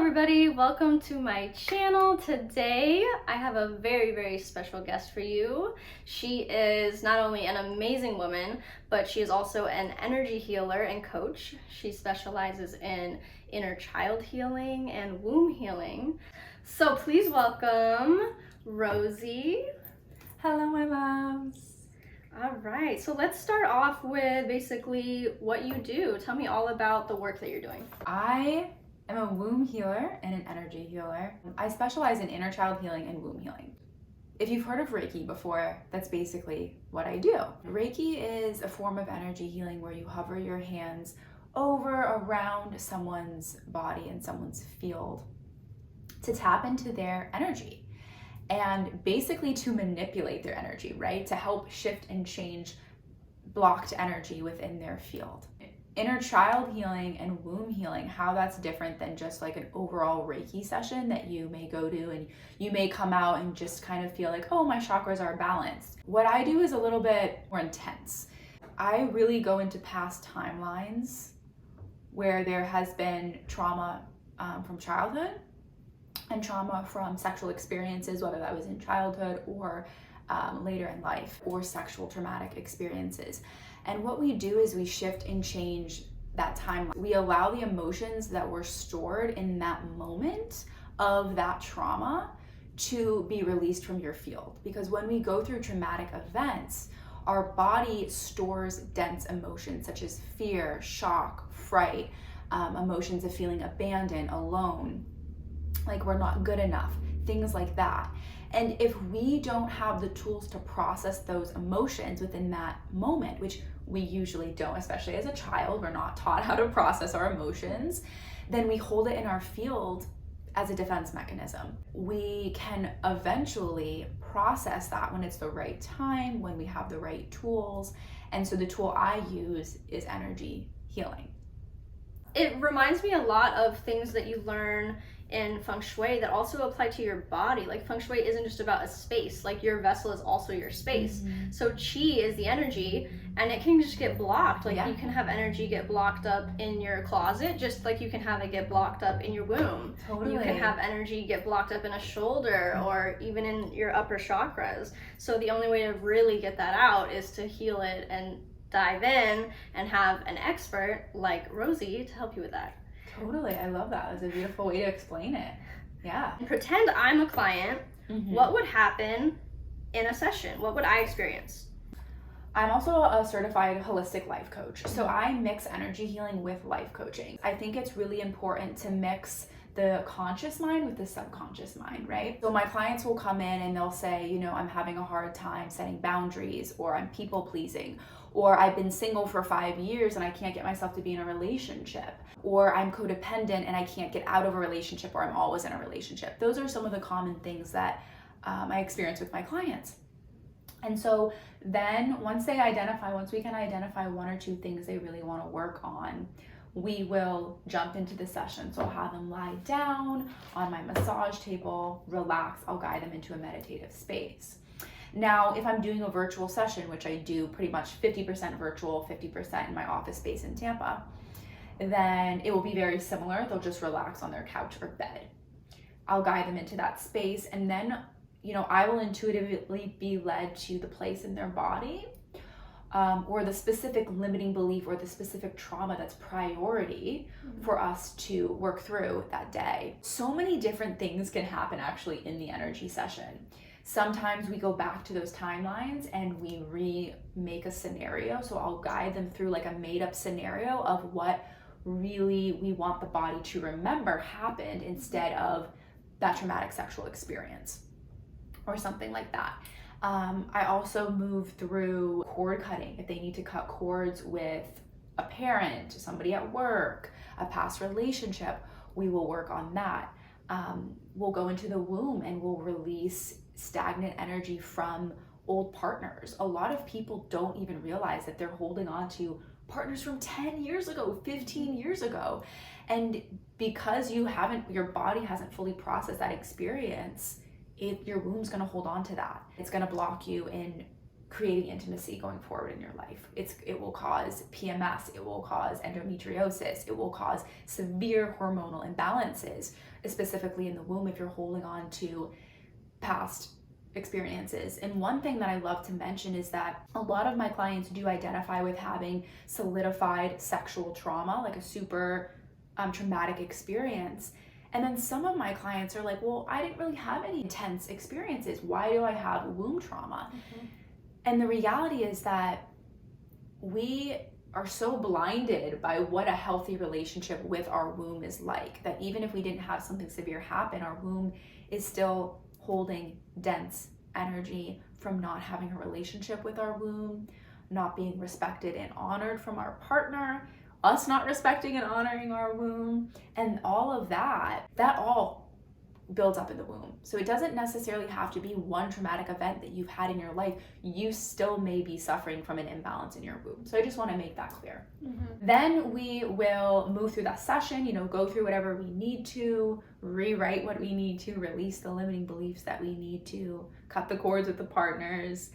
everybody, welcome to my channel. Today I have a very special guest for you. She is not only an amazing woman, but she is also an energy healer and coach. She specializes in inner child healing and womb healing. So please welcome Rosey. Hello, my loves. All right, so let's start off with basically what you do. Tell me all about the work that you're doing. I am a womb healer and an energy healer. I specialize in inner child healing and womb healing. If you've heard of Reiki before, that's basically what I do. Reiki is a form of energy healing where you hover your hands over, around someone's body and someone's field to tap into their energy and basically to manipulate their energy, right? To help shift and change blocked energy within their field. Inner child healing and womb healing, how that's different than just like an overall Reiki session that you may go to and you may come out and just kind of feel like, oh, my chakras are balanced. What I do is a little bit more intense. I really go into past timelines where there has been trauma from childhood and trauma from sexual experiences, whether that was in childhood or later in life, or sexual traumatic experiences. And what we do is we shift and change that timeline. We allow the emotions that were stored in that moment of that trauma to be released from your field. Because when we go through traumatic events, our body stores dense emotions such as fear, shock, fright, emotions of feeling abandoned, alone, like we're not good enough, things like that. And if we don't have the tools to process those emotions within that moment, which we usually don't, especially as a child, we're not taught how to process our emotions, then we hold it in our field as a defense mechanism. We can eventually process that when it's the right time, when we have the right tools. And so the tool I use is energy healing. It reminds me a lot of things that you learn in feng shui that also apply to your body. Like feng shui isn't just about a space, like your vessel is also your space. So chi is the energy and it can just get blocked. Like you can have energy get blocked up in your closet, just like you can have it get blocked up in your womb. Totally. You can have energy get blocked up in a shoulder or even in your upper chakras. So the only way to really get that out is to heal it and dive in and have an expert like Rosey to help you with that. Totally, I love that. That's a beautiful way to explain it. Yeah. Pretend I'm a client. What would happen in a session? What would I experience? I'm also a certified holistic life coach. So I mix energy healing with life coaching. I think it's really important to mix the conscious mind with the subconscious mind, right? So my clients will come in and they'll say, you know, I'm having a hard time setting boundaries, or I'm people pleasing, or I've been single for 5 years and I can't get myself to be in a relationship, or I'm codependent and I can't get out of a relationship, or I'm always in a relationship. Those are some of the common things that I experience with my clients. And so then once we can identify one or two things they really want to work on, we will jump into the session. So I'll have them lie down on my massage table, relax. I'll guide them into a meditative space. Now, if I'm doing a virtual session, which I do pretty much 50% virtual, 50% in my office space in Tampa, then it will be very similar. They'll just relax on their couch or bed. I'll guide them into that space, and then, you know, I will intuitively be led to the place in their body or the specific limiting belief or the specific trauma that's priority for us to work through that day. So many different things can happen actually in the energy session. Sometimes we go back to those timelines and we remake a scenario. So I'll guide them through like a made up scenario of what really we want the body to remember happened instead of that traumatic sexual experience or something like that. I also move through cord cutting. If they need to cut cords with a parent, somebody at work, a past relationship, we will work on that. We'll go into the womb and we'll release stagnant energy from old partners. A lot of people don't even realize that they're holding on to partners from 10 years ago, 15 years ago. And because your body hasn't fully processed that experience, your womb's gonna hold on to that. It's gonna block you in creating intimacy going forward in your life. It will cause PMS, it will cause endometriosis, it will cause severe hormonal imbalances, specifically in the womb if you're holding on to past experiences. And one thing that I love to mention is that a lot of my clients do identify with having solidified sexual trauma, like a super traumatic experience. And then some of my clients are like, well, I didn't really have any intense experiences. Why do I have womb trauma? Mm-hmm. And the reality is that we are so blinded by what a healthy relationship with our womb is like, that even if we didn't have something severe happen, our womb is still holding dense energy from not having a relationship with our womb, not being respected and honored from our partner, us not respecting and honoring our womb, and all of that all builds up in the womb. So it doesn't necessarily have to be one traumatic event that you've had in your life. You still may be suffering from an imbalance in your womb. So I just want to make that clear. Mm-hmm. Then we will move through that session, go through whatever we need to, rewrite what we need to, release the limiting beliefs that we need to, cut the cords with the partners.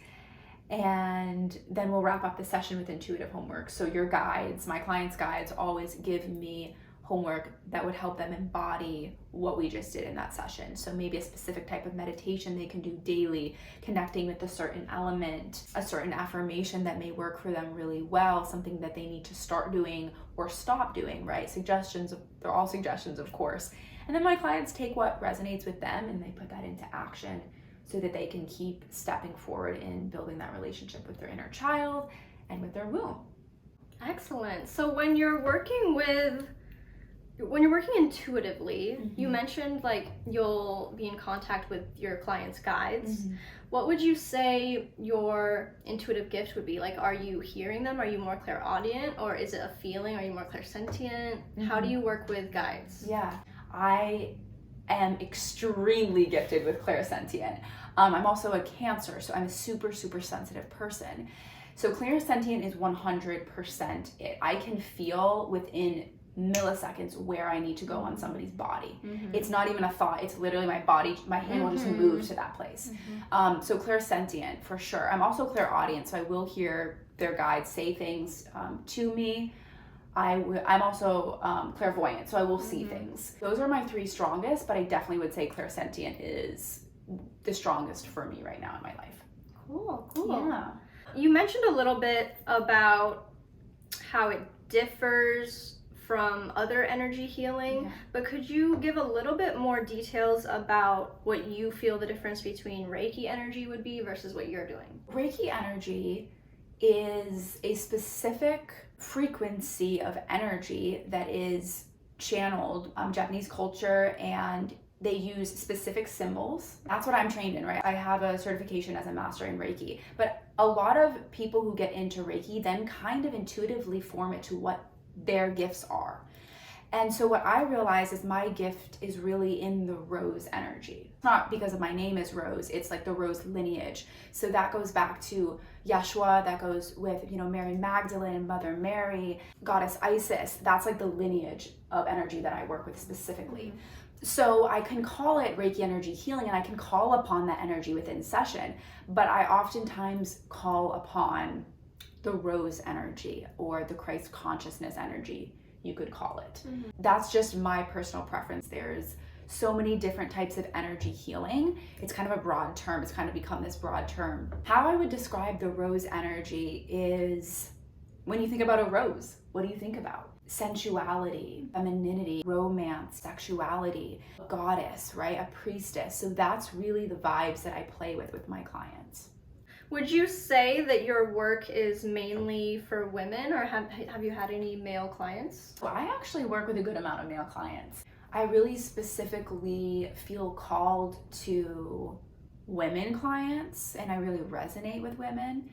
And then we'll wrap up the session with intuitive homework. So your guides, my clients' guides, always give me homework that would help them embody what we just did in that session. So maybe a specific type of meditation they can do daily, connecting with a certain element, a certain affirmation that may work for them really well, something that they need to start doing or stop doing, right? They're all suggestions, of course. And then my clients take what resonates with them and they put that into action so that they can keep stepping forward in building that relationship with their inner child and with their womb. Excellent. So when you're working intuitively, mm-hmm. you mentioned like you'll be in contact with your clients' guides. Mm-hmm. What would you say your intuitive gift would be? Like, are you hearing them? Are you more clairaudient, or is it a feeling? Are you more clairsentient? Mm-hmm. How do you work with guides? Yeah, I am extremely gifted with clairsentient. I'm also a Cancer, so I'm a super, super sensitive person. So clairsentient is 100% it. I can feel within milliseconds where I need to go on somebody's body. Mm-hmm. It's not even a thought. It's literally my body, my hand will just move to that place. Mm-hmm. So clairsentient for sure. I'm also clairaudient, so I will hear their guides say things to me. I'm also clairvoyant, so I will see things. Those are my three strongest, but I definitely would say clairsentient is the strongest for me right now in my life. Cool. Yeah. You mentioned a little bit about how it differs from other energy healing, but could you give a little bit more details about what you feel the difference between Reiki energy would be versus what you're doing? Reiki energy is a specific frequency of energy that is channeled Japanese culture, and they use specific symbols. That's what I'm trained in, right? I have a certification as a master in Reiki, but a lot of people who get into Reiki then kind of intuitively form it to what their gifts are. And so what I realize is my gift is really in the rose energy. Not because of my name is Rose, it's like the rose lineage. So that goes back to Yeshua, that goes with, Mary Magdalene, Mother Mary, Goddess Isis. That's like the lineage of energy that I work with specifically. So I can call it Reiki energy healing, and I can call upon that energy within session, but I oftentimes call upon the rose energy or the Christ consciousness energy, you could call it. Mm-hmm. That's just my personal preference. There's so many different types of energy healing. It's kind of a broad term. It's kind of become this broad term. How I would describe the rose energy is, when you think about a rose, what do you think about? Sensuality, femininity, romance, sexuality, goddess, right? A priestess. So that's really the vibes that I play with my clients. Would you say that your work is mainly for women, or have you had any male clients? Well, I actually work with a good amount of male clients. I really specifically feel called to women clients, and I really resonate with women.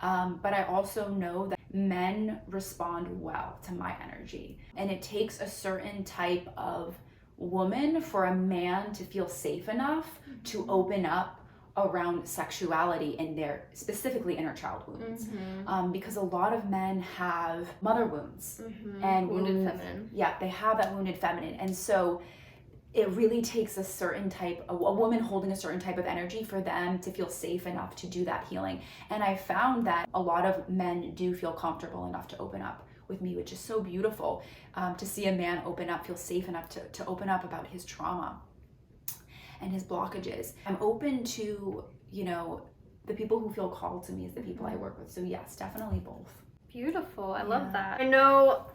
But I also know that men respond well to my energy, and it takes a certain type of woman for a man to feel safe enough to open up around sexuality in their specifically inner child wounds, because a lot of men have mother wounds and wounded feminine. Yeah, they have that wounded feminine, and so it really takes a woman holding a certain type of energy for them to feel safe enough to do that healing. And I found that a lot of men do feel comfortable enough to open up with me, which is so beautiful, to see a man open up, feel safe enough to open up about his trauma and his blockages. I'm open to, the people who feel called to me as the people I work with. So yes, definitely both. Beautiful. I love that. I know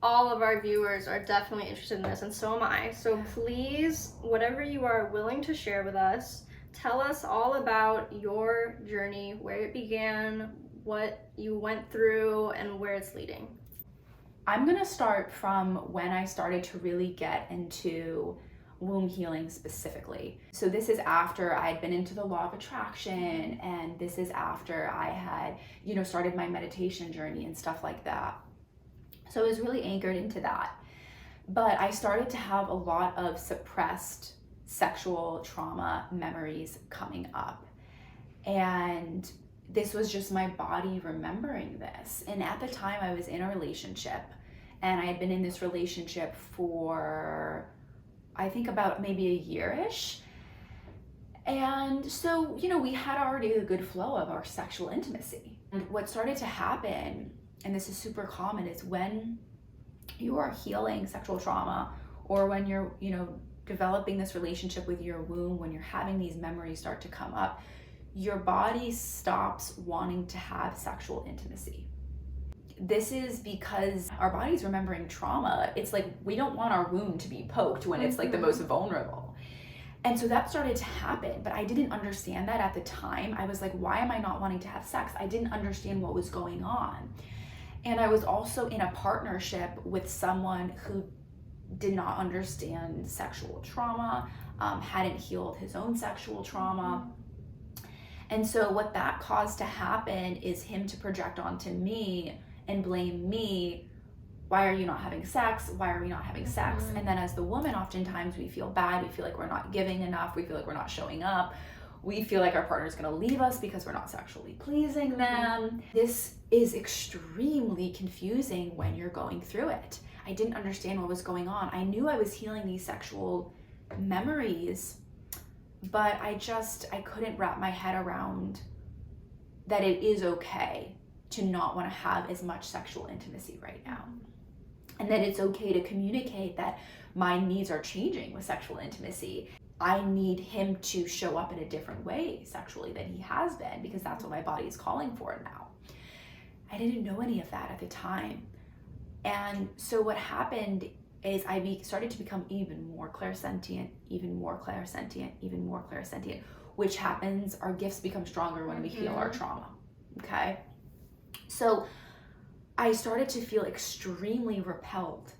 all of our viewers are definitely interested in this, and so am I. So please, whatever you are willing to share with us, tell us all about your journey, where it began, what you went through, and where it's leading. I'm gonna start from when I started to really get into womb healing specifically. So this is after I had been into the law of attraction, and this is after I had, started my meditation journey and stuff like that. So I was really anchored into that. But I started to have a lot of suppressed sexual trauma memories coming up. And this was just my body remembering this. And at the time I was in a relationship, and I had been in this relationship for, I think, about maybe a year-ish. And so, we had already a good flow of our sexual intimacy. And what started to happen, and this is super common, is when you are healing sexual trauma, or when you're, developing this relationship with your womb, when you're having these memories start to come up, your body stops wanting to have sexual intimacy. This is because our body's remembering trauma. It's like we don't want our womb to be poked when it's like the most vulnerable. And so that started to happen, but I didn't understand that at the time. I was like, why am I not wanting to have sex? I didn't understand what was going on. And I was also in a partnership with someone who did not understand sexual trauma, hadn't healed his own sexual trauma. And so what that caused to happen is him to project onto me and blame me. Why are you not having sex? Why are we not having sex? And then as the woman, oftentimes we feel bad. We feel like we're not giving enough. We feel like we're not showing up. We feel like our partner's gonna leave us because we're not sexually pleasing them. This is extremely confusing when you're going through it. I didn't understand what was going on. I knew I was healing these sexual memories, but I couldn't wrap my head around that it is okay to not want to have as much sexual intimacy right now. And that it's okay to communicate that my needs are changing with sexual intimacy. I need him to show up in a different way sexually than he has been, because that's what my body is calling for now. I didn't know any of that at the time. And so what happened is I started to become even more clairsentient, which happens, our gifts become stronger when we heal our trauma, okay? So I started to feel extremely repelled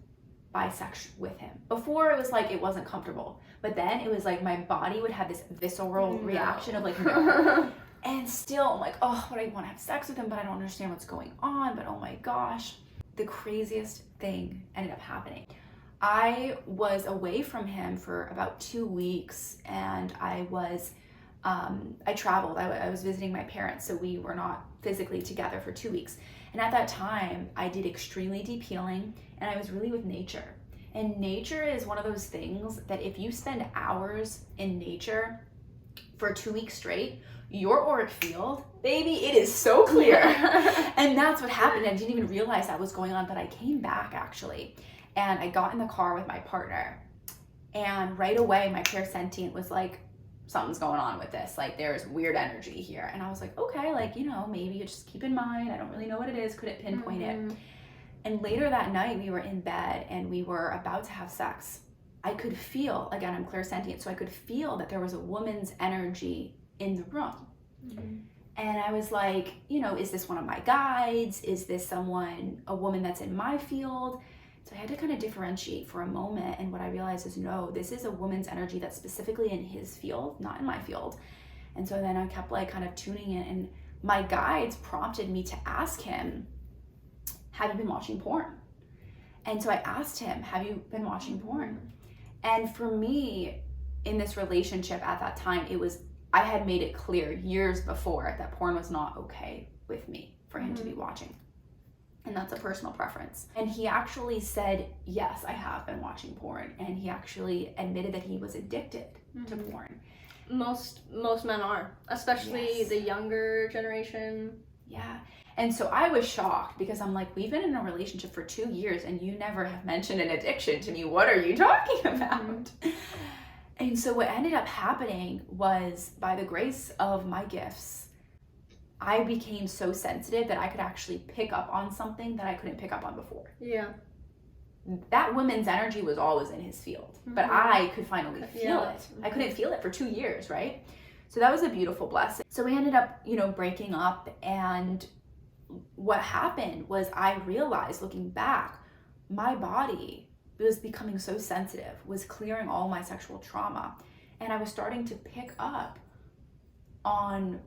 by sex with him. Before it was like it wasn't comfortable, but then it was like my body would have this visceral reaction of like, no. And still I'm like, oh, but I want to have sex with him, but I don't understand what's going on, but oh my gosh. The craziest thing ended up happening. I was away from him for about 2 weeks, and I traveled. I was visiting my parents, so we were not physically together for 2 weeks. And at that time, I did extremely deep healing, and I was really with nature. And nature is one of those things that if you spend hours in nature for 2 weeks straight, your auric field, baby, it is so clear. And that's what happened. I didn't even realize that was going on, but I came back actually, and I got in the car with my partner, and right away my Clairsentient was like, something's going on with this, like there's weird energy here. And I was like, okay, like, maybe you just keep in mind, I don't really know what it is, couldn't pinpoint it. And later that night we were in bed and we were about to have sex. I could feel, again, I'm Clairsentient, so I could feel that there was a woman's energy in the room. And I was like, is this one of my guides? Is this a woman that's in my field? So I had to kind of differentiate for a moment, and what I realized is, no, this is a woman's energy that's specifically in his field, not in my field. And so then I kept like kind of tuning in, and my guides prompted me to ask him, have you been watching porn? And so I asked him, have you been watching porn? And for me, in this relationship at that time, I had made it clear years before that porn was not okay with me for him to be watching. And that's a personal preference. And he actually said, yes, I have been watching porn. And he actually admitted that he was addicted to porn. Most men are, especially the younger generation. Yeah. And so I was shocked because I'm like, we've been in a relationship for 2 years and you never have mentioned an addiction to me. What are you talking about? And so what ended up happening was, by the grace of my gifts, I became so sensitive that I could actually pick up on something that I couldn't pick up on before. Yeah. That woman's energy was always in his field, but I could finally feel it. I couldn't feel it for 2 years, right? So that was a beautiful blessing. So we ended up, breaking up, and what happened was I realized, looking back, my body was becoming so sensitive, was clearing all my sexual trauma, and I was starting to pick up on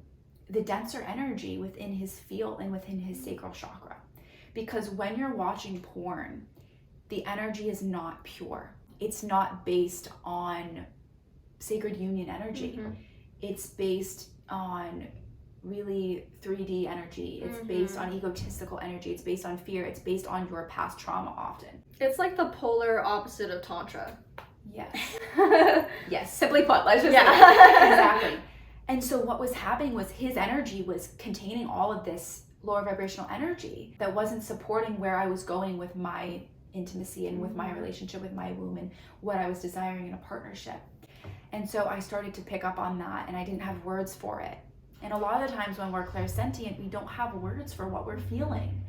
the denser energy within his field and within his sacral chakra. Because when you're watching porn, the energy is not pure. It's not based on sacred union energy. It's based on really 3D energy. It's based on egotistical energy. It's based on fear. It's based on your past trauma often. It's like the polar opposite of Tantra. Yes. Yes, simply put, let's just say exactly. And so what was happening was his energy was containing all of this lower vibrational energy that wasn't supporting where I was going with my intimacy and with my relationship with my womb and what I was desiring in a partnership. And so I started to pick up on that, and I didn't have words for it. And a lot of the times when we're clairsentient, we don't have words for what we're feeling.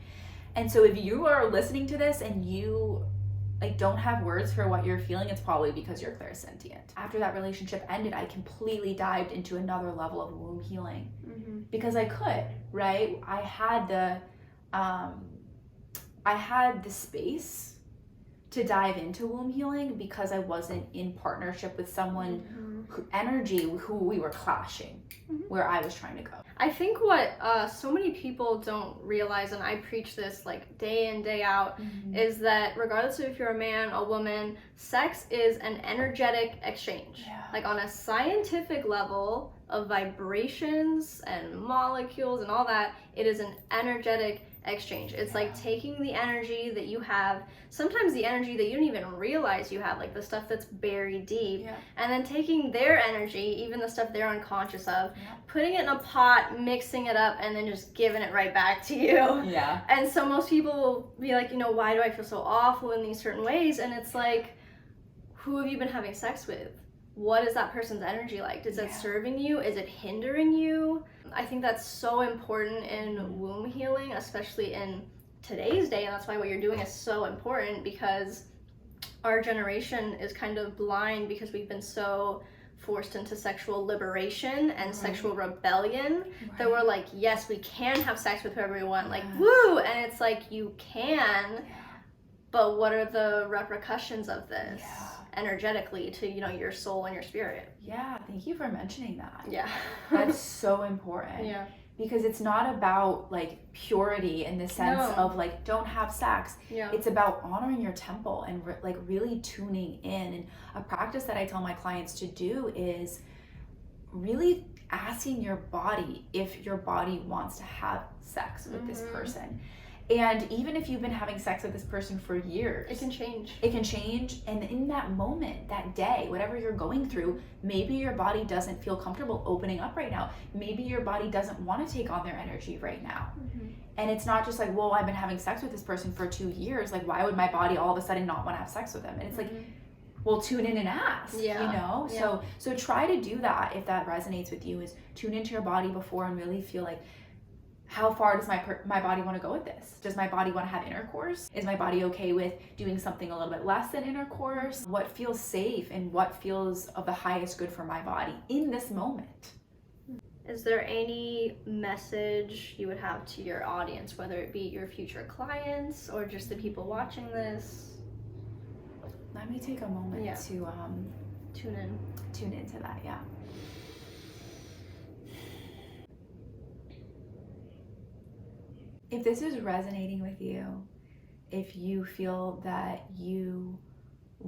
And so if you are listening to this and you don't have words for what you're feeling, it's probably because you're clairsentient. After that relationship ended, I completely dived into another level of womb healing because I could, right? I had the space to dive into womb healing because I wasn't in partnership with someone who we were clashing, where I was trying to go. I think what so many people don't realize, and I preach this like day in, day out, is that regardless of if you're a man, a woman, sex is an energetic exchange. Yeah. Like on a scientific level of vibrations and molecules and all that, it is an energetic exchange. It's like taking the energy that you have, sometimes the energy that you don't even realize you have, like the stuff that's buried deep, and then taking their energy, even the stuff they're unconscious of, putting it in a pot, mixing it up, and then just giving it right back to you. And so most people will be like, why do I feel so awful in these certain ways? And it's like, who have you been having sex with? What is that person's energy like? Is it serving you? Is it hindering you? I think that's so important in womb healing, especially in today's day, and that's why what you're doing is so important, because our generation is kind of blind because we've been so forced into sexual liberation and sexual rebellion that we're like, yes, we can have sex with whoever we want, like, woo! And it's like, you can, but what are the repercussions of this energetically to, your soul and your spirit? Yeah, thank you for mentioning that. Yeah. That's so important. Yeah. Because it's not about purity in the sense of don't have sex. Yeah. It's about honoring your temple and really tuning in. And a practice that I tell my clients to do is really asking your body if your body wants to have sex with this person. And even if you've been having sex with this person for years, it can change. It can change. And in that moment, that day, whatever you're going through, maybe your body doesn't feel comfortable opening up right now. Maybe your body doesn't want to take on their energy right now. And it's not just like, well, I've been having sex with this person for 2 years. Why would my body all of a sudden not want to have sex with them? And it's well, tune in and ask, So try to do that if that resonates with you, is tune into your body before and really feel how far does my body want to go with this? Does my body want to have intercourse? Is my body okay with doing something a little bit less than intercourse? What feels safe and what feels of the highest good for my body in this moment? Is there any message you would have to your audience, whether it be your future clients or just the people watching this? Let me take a moment to tune into that. If this is resonating with you, if you feel that you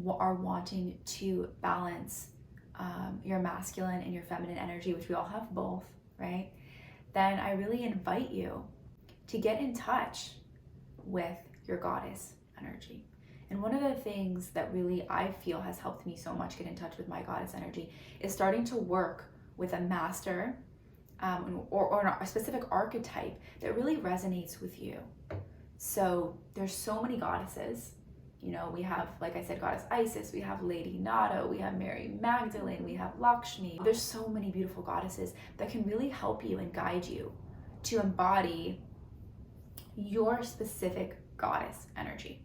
are wanting to balance your masculine and your feminine energy, which we all have both, right? Then I really invite you to get in touch with your goddess energy. And one of the things that really I feel has helped me so much get in touch with my goddess energy is starting to work with a master or a specific archetype that really resonates with you. So there's so many goddesses. You know, we have, like I said, Goddess Isis, we have Lady Nada, we have Mary Magdalene, we have Lakshmi. There's so many beautiful goddesses that can really help you and guide you to embody your specific goddess energy.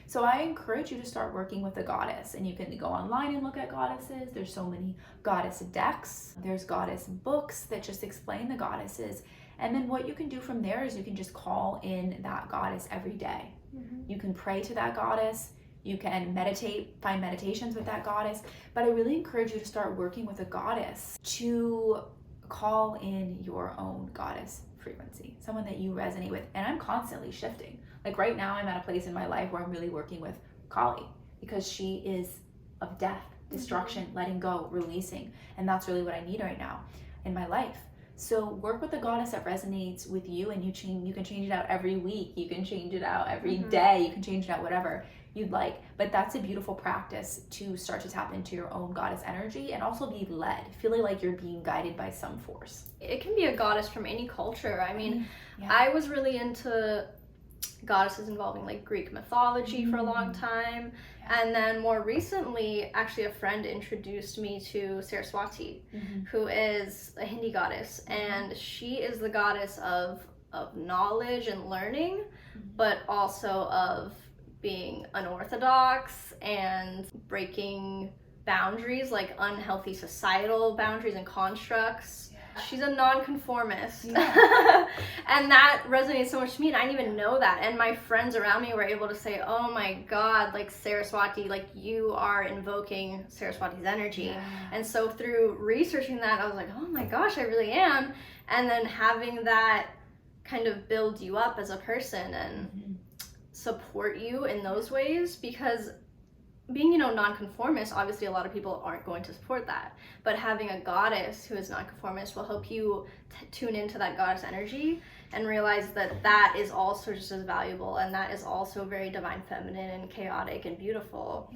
So I encourage you to start working with a goddess, and you can go online and look at goddesses. There's so many goddess decks. There's goddess books that just explain the goddesses. And then what you can do from there is you can just call in that goddess every day. You can pray to that goddess. You can meditate, find meditations with that goddess. But I really encourage you to start working with a goddess to call in your own goddess frequency, someone that you resonate with. And I'm constantly shifting. Like right now, I'm at a place in my life where I'm really working with Kali, because she is of death, destruction, letting go, releasing. And that's really what I need right now in my life. So work with the goddess that resonates with you, and you can change it out every week. You can change it out every day. You can change it out whatever you'd like. But that's a beautiful practice to start to tap into your own goddess energy and also be led, feeling like you're being guided by some force. It can be a goddess from any culture. I mean, I was really into goddesses involving like Greek mythology for a long time. And then more recently, actually a friend introduced me to Saraswati, who is a Hindi goddess. And she is the goddess of knowledge and learning, but also of being unorthodox and breaking boundaries, like unhealthy societal boundaries and constructs. She's a nonconformist. And that resonates so much to me, and I didn't even know that. And my friends around me were able to say, oh my God, like Saraswati, like you are invoking Saraswati's energy. And so through researching that, I was like, oh my gosh, I really am. And then having that kind of build you up as a person and support you in those ways, because being, nonconformist, obviously a lot of people aren't going to support that, but having a goddess who is nonconformist will help you tune into that goddess energy and realize that that is also just as valuable, and that is also very divine feminine and chaotic and beautiful.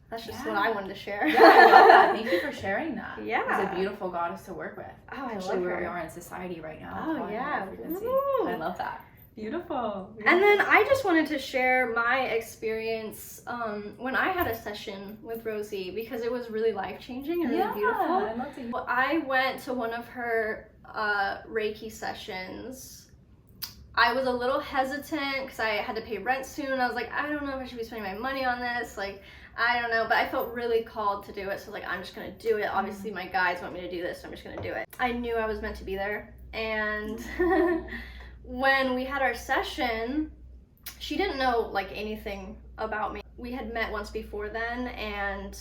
That's just what I wanted to share. I love that. Thank you for sharing that. It's a beautiful goddess to work with. I love where her. we are in society right now. I love that. Beautiful. And then I just wanted to share my experience when I had a session with Rosey, because it was really life-changing and really beautiful. I love to hear. Well, I went to one of her Reiki sessions. I was a little hesitant because I had to pay rent soon. I was like, I don't know if I should be spending my money on this. Like, I don't know, but I felt really called to do it. So like, I'm just gonna do it. Obviously my guides want me to do this, so I'm just gonna do it. I knew I was meant to be there. And when we had our session, she didn't know like anything about me. We had met once before then, and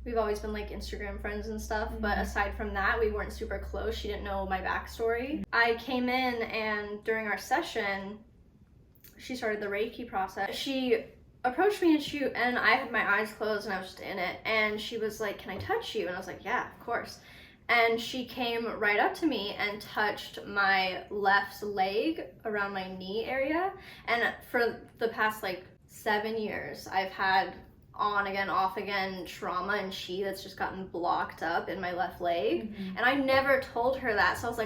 we've always been like Instagram friends and stuff, but aside from that, we weren't super close. She didn't know my backstory. I came in, and during our session, she started the Reiki process. She approached me, and I had my eyes closed and I was just in it, and she was like, can I touch you? And I was like, yeah, of course. And she came right up to me and touched my left leg around my knee area. And for the past like 7 years, I've had on again, off again trauma and chi that's just gotten blocked up in my left leg. And I never told her that. So I was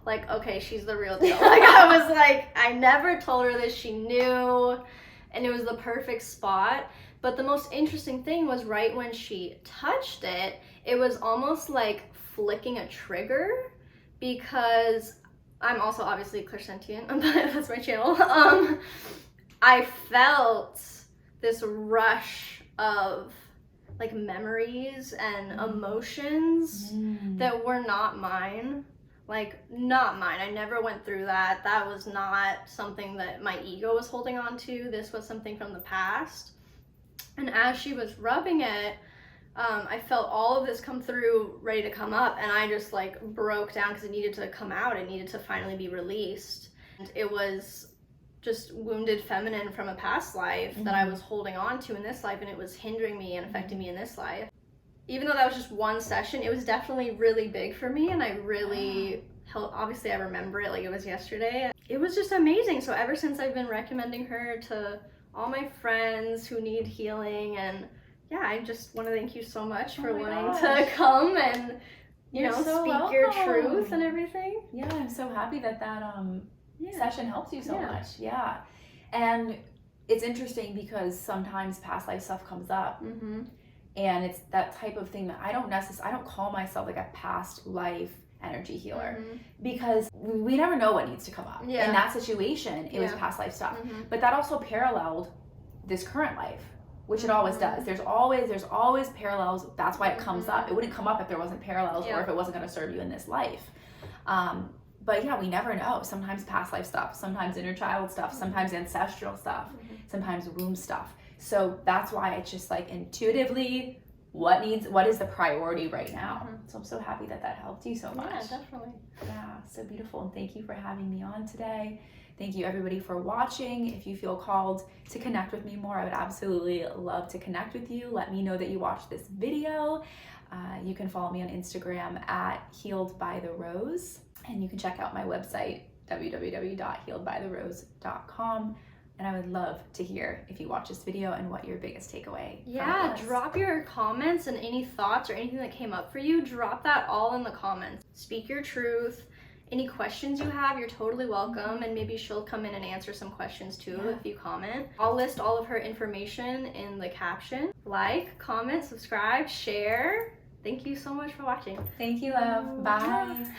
like, okay, she's the real deal. Like I was like, I never told her this. She knew, and it was the perfect spot. But the most interesting thing was right when she touched it, it was almost like flicking a trigger, because I'm also obviously Clairsentient, but that's my channel. I felt this rush of like memories and emotions that were not mine. Like, not mine. I never went through that. That was not something that my ego was holding on to. This was something from the past. And as she was rubbing it, I felt all of this come through, ready to come up, and I just like broke down because it needed to come out. It needed to finally be released. And it was just wounded feminine from a past life that I was holding on to in this life, and it was hindering me and affecting me in this life. Even though that was just one session, it was definitely really big for me, and I really obviously I remember it like it was yesterday. It was just amazing. So ever since I've been recommending her to all my friends who need healing, and yeah, I just want to thank you so much for wanting to come and you know, so speak your welcome. truth and everything. Yeah, I'm so happy that session helps you so much. Yeah. And it's interesting because sometimes past life stuff comes up. And it's that type of thing that I don't call myself like a past life energy healer because we never know what needs to come up. In that situation, it was past life stuff. But that also paralleled this current life, which it always does. There's always parallels. That's why it comes up. It wouldn't come up if there wasn't parallels or if it wasn't going to serve you in this life. But yeah, we never know. Sometimes past life stuff, sometimes inner child stuff, sometimes ancestral stuff, sometimes womb stuff. So that's why it's just like intuitively, what is the priority right now? So I'm so happy that helped you so much. Yeah, definitely. Yeah, so beautiful. And thank you for having me on today. Thank you everybody for watching. If you feel called to connect with me more, I would absolutely love to connect with you. Let me know that you watched this video. You can follow me on Instagram at healedbytherose. And you can check out my website, www.healedbytherose.com. And I would love to hear if you watch this video and what your biggest takeaway from it was. Drop your comments and any thoughts or anything that came up for you. Drop that all in the comments. Speak your truth. Any questions you have, you're totally welcome. And maybe she'll come in and answer some questions too if you comment. I'll list all of her information in the caption. Like, comment, subscribe, share. Thank you so much for watching. Thank you, love. Bye.